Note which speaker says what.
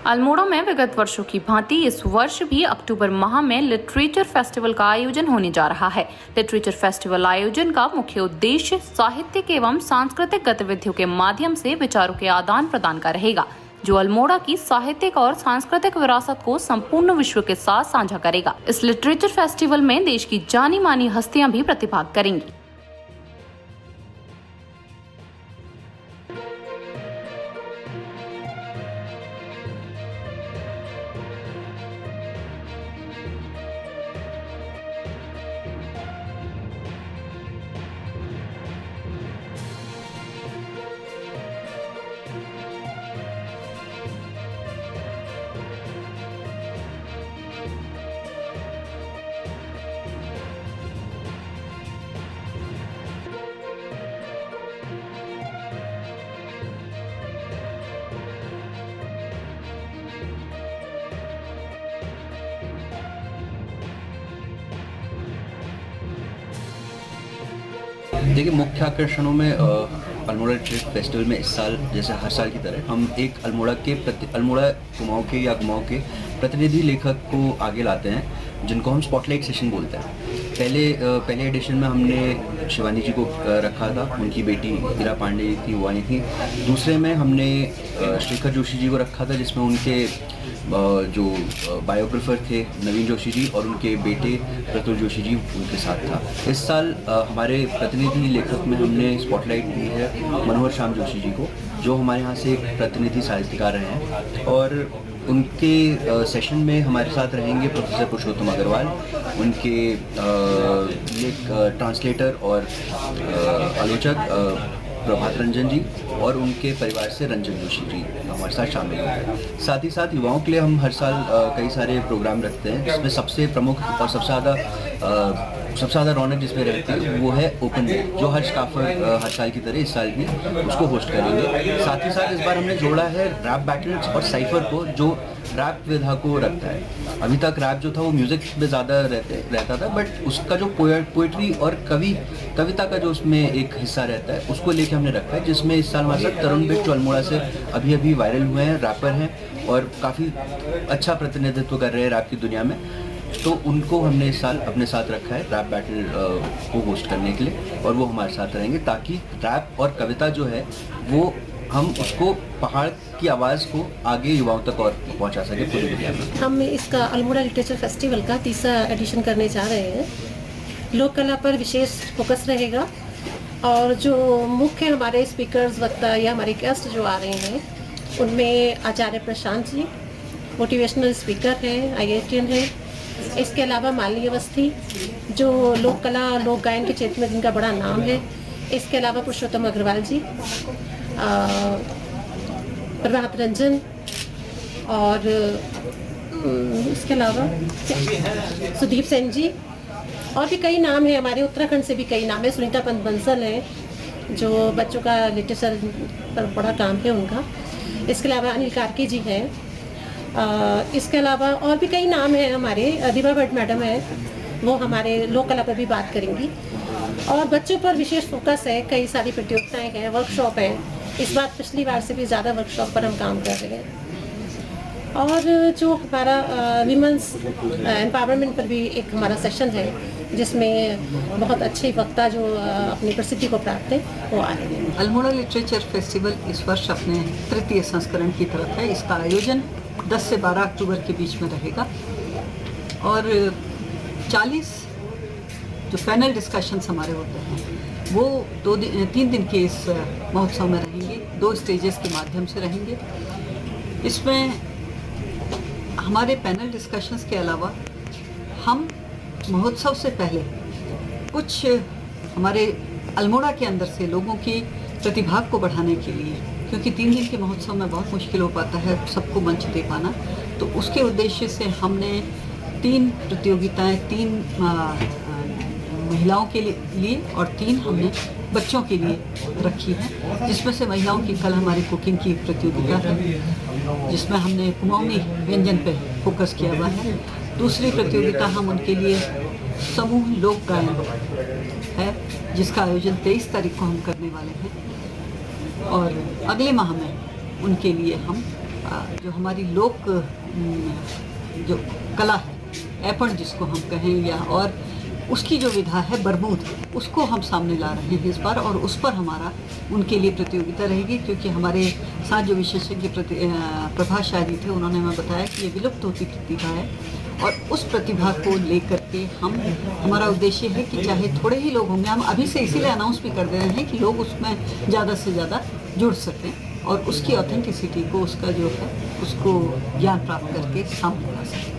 Speaker 1: अल्मोड़ा में विगत वर्षों की भांति इस वर्ष भी अक्टूबर माह में लिटरेचर फेस्टिवल का आयोजन होने जा रहा है। लिटरेचर फेस्टिवल आयोजन का मुख्य उद्देश्य साहित्यिक एवं सांस्कृतिक गतिविधियों के माध्यम से विचारों के आदान प्रदान का रहेगा, जो अल्मोड़ा की साहित्यिक और सांस्कृतिक विरासत को संपूर्ण विश्व के साथ साझा करेगा। इस लिटरेचर फेस्टिवल में देश की जानी मानी हस्तियां भी प्रतिभाग करेंगी।
Speaker 2: देखिए, मुख्य आकर्षणों में अल्मोड़ा लिटरेचर फेस्टिवल में इस साल जैसे हर साल की तरह हम एक अल्मोड़ा कुमाऊं के या कुमाऊं के प्रतिनिधि लेखक को आगे लाते हैं, जिनको हम स्पॉटलाइट सेशन बोलते हैं। पहले एडिशन में हमने शिवानी जी को रखा था, उनकी बेटी इरा पांडे थी, वो आई थी। दूसरे में हमने शेखर जोशी जी को रखा था, जिसमें उनके जो बायोग्राफर थे नवीन जोशी जी और उनके बेटे प्रतुल जोशी जी उनके साथ था। इस साल हमारे प्रतिनिधि लेखक में हमने स्पॉटलाइट दी है मनोहर श्याम जोशी जी को, जो हमारे यहाँ से एक प्रतिनिधि साहित्यकार रहे हैं, और उनके सेशन में हमारे साथ रहेंगे प्रोफेसर पुरुषोत्तम अग्रवाल, उनके ट्रांसलेटर और आलोचक प्रभात रंजन जी, और उनके परिवार से रंजन जोशी जी हमारे साथ शामिल होंगे। साथ ही साथ युवाओं के लिए हम हर साल कई सारे प्रोग्राम रखते हैं, जिसमें सबसे प्रमुख और सबसे ज़्यादा रौनक जिसमें रहती है वो है ओपन डे, जो हर्ष काफर हर साल की तरह इस साल भी उसको होस्ट करेंगे। साथ ही साथ इस बार हमने जोड़ा है रैप बैटल्स और साइफर को, जो रैप विधा को रखता है। अभी तक रैप जो था वो म्यूज़िक में ज़्यादा रहता था, बट उसका जो पोइट्री और कविता का जो उसमें एक हिस्सा रहता है, उसको लेके हमने रखा है, जिसमें इस साल हमारे साथ तरुण बिट, जो अल्मोड़ा से अभी वायरल हुए हैं, रैपर हैं और काफ़ी अच्छा प्रतिनिधित्व कर रहे हैं रैप की दुनिया में, तो उनको हमने इस साल अपने साथ रखा है रैप बैटल को होस्ट करने के लिए, और वो हमारे साथ रहेंगे, ताकि रैप और कविता जो है वो हम उसको पहाड़ की आवाज़ को आगे युवाओं तक और पहुंचा सके पूरी दुनिया में।
Speaker 3: हम इसका अल्मोड़ा लिटरेचर फेस्टिवल का तीसरा एडिशन करने जा रहे हैं। लोक कला पर विशेष फोकस रहेगा, और जो मुख्य हमारे स्पीकर्स वक्ता या हमारे गेस्ट जो आ रहे हैं, उनमें आचार्य प्रशांत जी मोटिवेशनल स्पीकर हैं, IITian हैं। इसके अलावा मालिनी अवस्थी, जो लोक कला लोक गायन के क्षेत्र में जिनका बड़ा नाम है। इसके अलावा पुरुषोत्तम अग्रवाल जी, प्रभात रंजन, और इसके अलावा सुदीप सेन जी, और भी कई नाम हैं। हमारे उत्तराखंड से भी कई नाम है। सुनीता पंत बंसल है, जो बच्चों का लिटरेचर पर बड़ा काम है उनका। इसके अलावा अनिल कार्की जी हैं। इसके अलावा और भी कई नाम हैं हमारे। दिवा भट्ट मैडम है, वो हमारे लोक कला पर भी बात करेंगी। और बच्चों पर विशेष फोकस है, कई सारी प्रतियोगिताएं हैं, वर्कशॉप है। इस बार पिछली बार से भी ज़्यादा वर्कशॉप पर हम काम कर रहे हैं। और जो हमारा विमेंस एम्पावरमेंट पर भी एक हमारा सेशन है, जिसमें बहुत अच्छे वक्ता जो अपनी प्रसिद्धि को प्राप्त है वो आ रहे हैं।
Speaker 4: अल्मोड़ा लिटरेचर फेस्टिवल इस वर्ष अपने तृतीय संस्करण की तरफ है। इसका आयोजन 10 से 12 अक्टूबर के बीच में रहेगा, और 40 जो पैनल डिस्कशंस हमारे होते हैं वो 3 दिन के इस महोत्सव में रहेंगे। 2 स्टेजेस के माध्यम से रहेंगे। इसमें हमारे पैनल डिस्कशंस के अलावा हम महोत्सव से पहले कुछ हमारे अल्मोड़ा के अंदर से लोगों की प्रतिभा को बढ़ाने के लिए, क्योंकि 3 दिन के महोत्सव में बहुत मुश्किल हो पाता है सबको मंच दे पाना, तो उसके उद्देश्य से हमने 3 प्रतियोगिताएं, 3 महिलाओं के लिए और 3 हमने बच्चों के लिए रखी है। जिसमें से महिलाओं की कल हमारी कुकिंग की प्रतियोगिता है, जिसमें हमने कुमाऊनी व्यंजन पे फोकस किया हुआ है। दूसरी प्रतियोगिता हम उनके लिए समूह लोक गायन है, जिसका आयोजन 23 तारीख को हम करने वाले हैं, और अगले माह में उनके लिए हम जो हमारी लोक जो कला है, ऐपण जिसको हम कहें, या और उसकी जो विधा है बरमूद, उसको हम सामने ला रहे हैं इस बार, और उस पर हमारा उनके लिए प्रतियोगिता रहेगी। क्योंकि हमारे साथ जो विशेषज्ञ प्रभाष शाह जी थे, उन्होंने हमें बताया कि ये विलुप्त होती प्रतिभा है, और उस प्रतिभा को लेकर के हमारा उद्देश्य है कि चाहे थोड़े ही लोग होंगे, हम अभी से इसीलिए अनाउंस भी कर दे रहे हैं कि लोग उसमें ज़्यादा से ज़्यादा जुड़ सकें और उसकी ऑथेंटिसिटी को, उसका जो है उसको ज्ञान प्राप्त करके सामने ला सकें।